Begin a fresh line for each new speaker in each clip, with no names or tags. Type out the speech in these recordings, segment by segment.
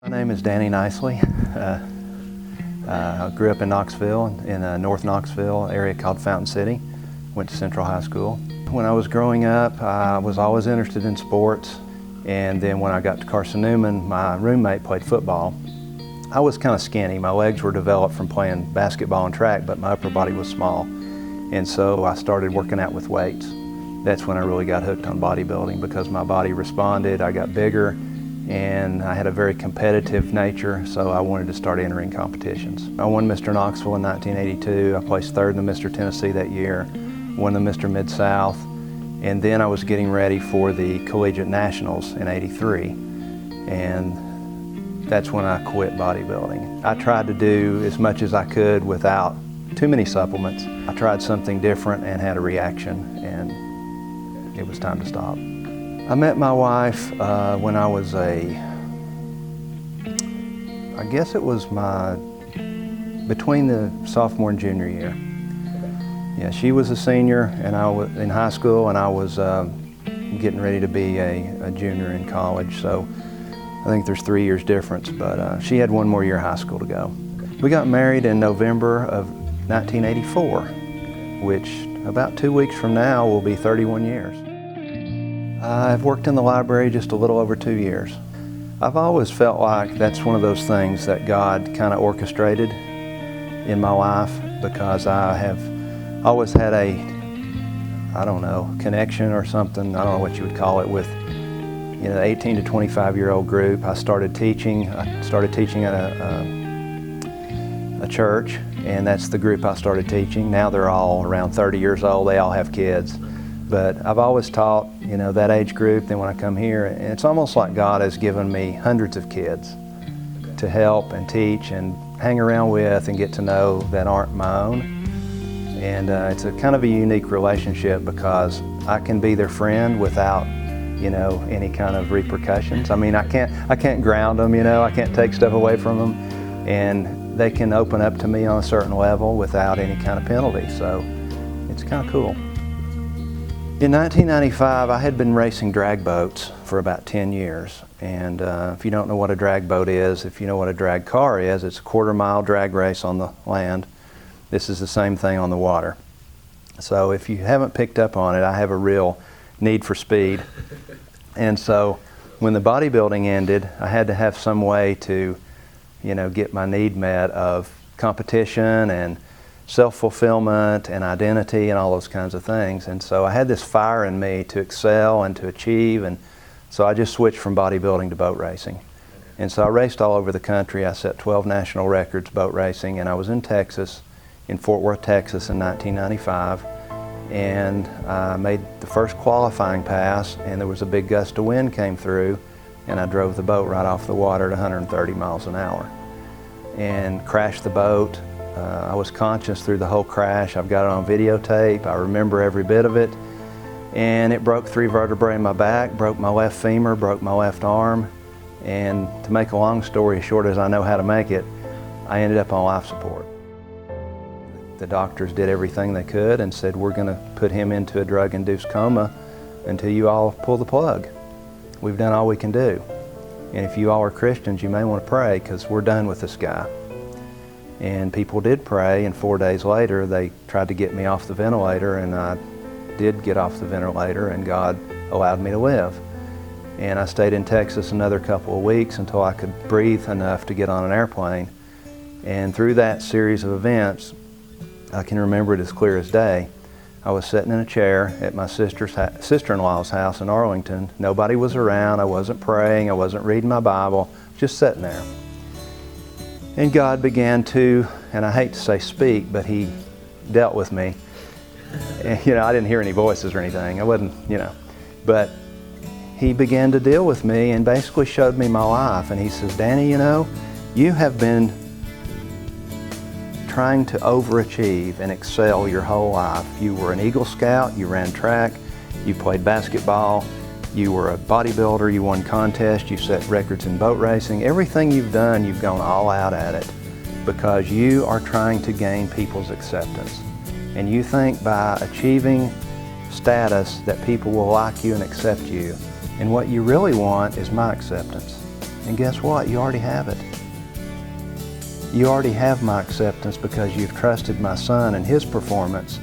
My name is Nicely. I grew up in Knoxville, in a North Knoxville area called Fountain City. Went to Central High School. When I was growing up, I was always interested in sports. And then when I got to Carson Newman, my roommate played football. I was kind of skinny. My legs were developed from playing basketball and track, but my upper body was small. And so I started working out with weights. That's when I really got hooked on bodybuilding because my body responded. I got bigger and I had a very competitive nature, so I wanted to start entering competitions. I won Mr. Knoxville in 1982. I placed third in the Mr. Tennessee that year, won the Mr. Mid-South, and then I was getting ready for the Collegiate Nationals in '83, and that's when I quit bodybuilding. I tried to do as much as I could without too many supplements. I tried something different and had a reaction, and it was time to stop. I met my wife when I was I guess it was between the sophomore and junior year. Yeah, she was a senior and I was in high school, and I was getting ready to be a junior in college. So I think there's 3 years difference, but she had one more year of high school to go. We got married in November of 1984, which about 2 weeks from now will be 31 years. I've worked in the library just a little over 2 years. I've always felt like that's one of those things that God kind of orchestrated in my life, because I have always had a, I don't know, connection or something, I don't know what you would call it, with the 18 to 25-year-old group. I started teaching at a church, and that's the group I started teaching. Now they're all around 30 years old, they all have kids. But I've always taught, that age group. Then when I come here, and it's almost like God has given me hundreds of kids to help and teach and hang around with and get to know that aren't my own. And it's a kind of a unique relationship because I can be their friend without, any kind of repercussions. I mean, I can't ground them, I can't take stuff away from them, and they can open up to me on a certain level without any kind of penalty. So it's kind of cool. In 1995, I had been racing drag boats for about 10 years. And if you don't know what a drag boat is, if you know what a drag car is, it's a quarter-mile drag race on the land. This is the same thing on the water. So if you haven't picked up on it, I have a real need for speed. And so when the bodybuilding ended, I had to have some way to, get my need met of competition and self-fulfillment and identity and all those kinds of things. And so I had this fire in me to excel and to achieve, and so I just switched from bodybuilding to boat racing. And so I raced all over the country. I set 12 national records boat racing, and I was in Texas, in Fort Worth, Texas in 1995, and I made the first qualifying pass, and there was a big gust of wind came through, and I drove the boat right off the water at 130 miles an hour and crashed the boat. I was conscious through the whole crash. I've got it on videotape. I remember every bit of it. And it broke 3 vertebrae in my back, broke my left femur, broke my left arm. And to make a long story short, as I know how to make it, I ended up on life support. The doctors did everything they could and said, we're going to put him into a drug-induced coma until you all pull the plug. We've done all we can do. And if you all are Christians, you may want to pray, because we're done with this guy. And people did pray, and 4 days later they tried to get me off the ventilator, and I did get off the ventilator, and God allowed me to live. And I stayed in Texas another couple of weeks until I could breathe enough to get on an airplane. And through that series of events, I can remember it as clear as day. I was sitting in a chair at my sister-in-law's house in Arlington. Nobody was around. I wasn't praying. I wasn't reading my Bible. Just sitting there. And God began to, and I hate to say speak, but He dealt with me. And, I didn't hear any voices or anything. I wasn't, but He began to deal with me and basically showed me my life. And He says, Danny, you have been trying to overachieve and excel your whole life. You were an Eagle Scout, you ran track, you played basketball, you were a bodybuilder, you won contests, you set records in boat racing. Everything you've done, you've gone all out at it because you are trying to gain people's acceptance. And you think by achieving status that people will like you and accept you. And what you really want is my acceptance. And guess what? You already have it. You already have my acceptance because you've trusted my Son and His performance.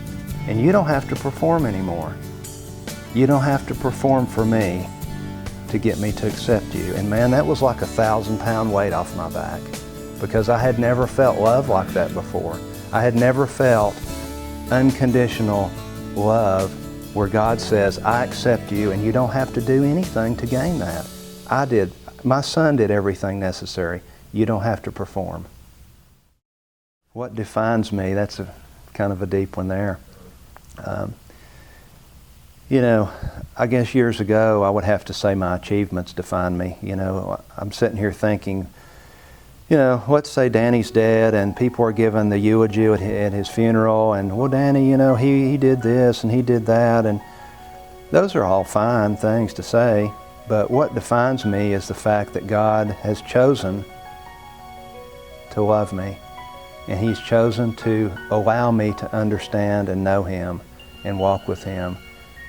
And you don't have to perform anymore. You don't have to perform for me to get me to accept you. And man, that was like a 1,000-pound weight off my back, because I had never felt love like that before. I had never felt unconditional love where God says, I accept you and you don't have to do anything to gain that. I did. My Son did everything necessary. You don't have to perform. What defines me? That's kind of a deep one there. You know, I guess years ago I would have to say my achievements define me. You know, I'm sitting here thinking, you know, let's say Danny's dead and people are giving the eulogy at his funeral, and well, Danny, you know, he did this and he did that, and those are all fine things to say, but what defines me is the fact that God has chosen to love me, and He's chosen to allow me to understand and know Him and walk with Him,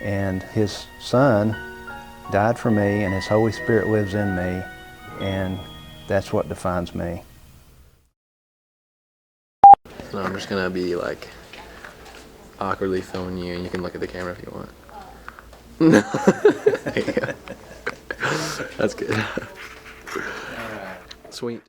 and His Son died for me and His Holy Spirit lives in me, and that's what defines me.
So I'm just gonna be like awkwardly filming you, and you can look at the camera if you want. There you go. That's good. All right. Sweet.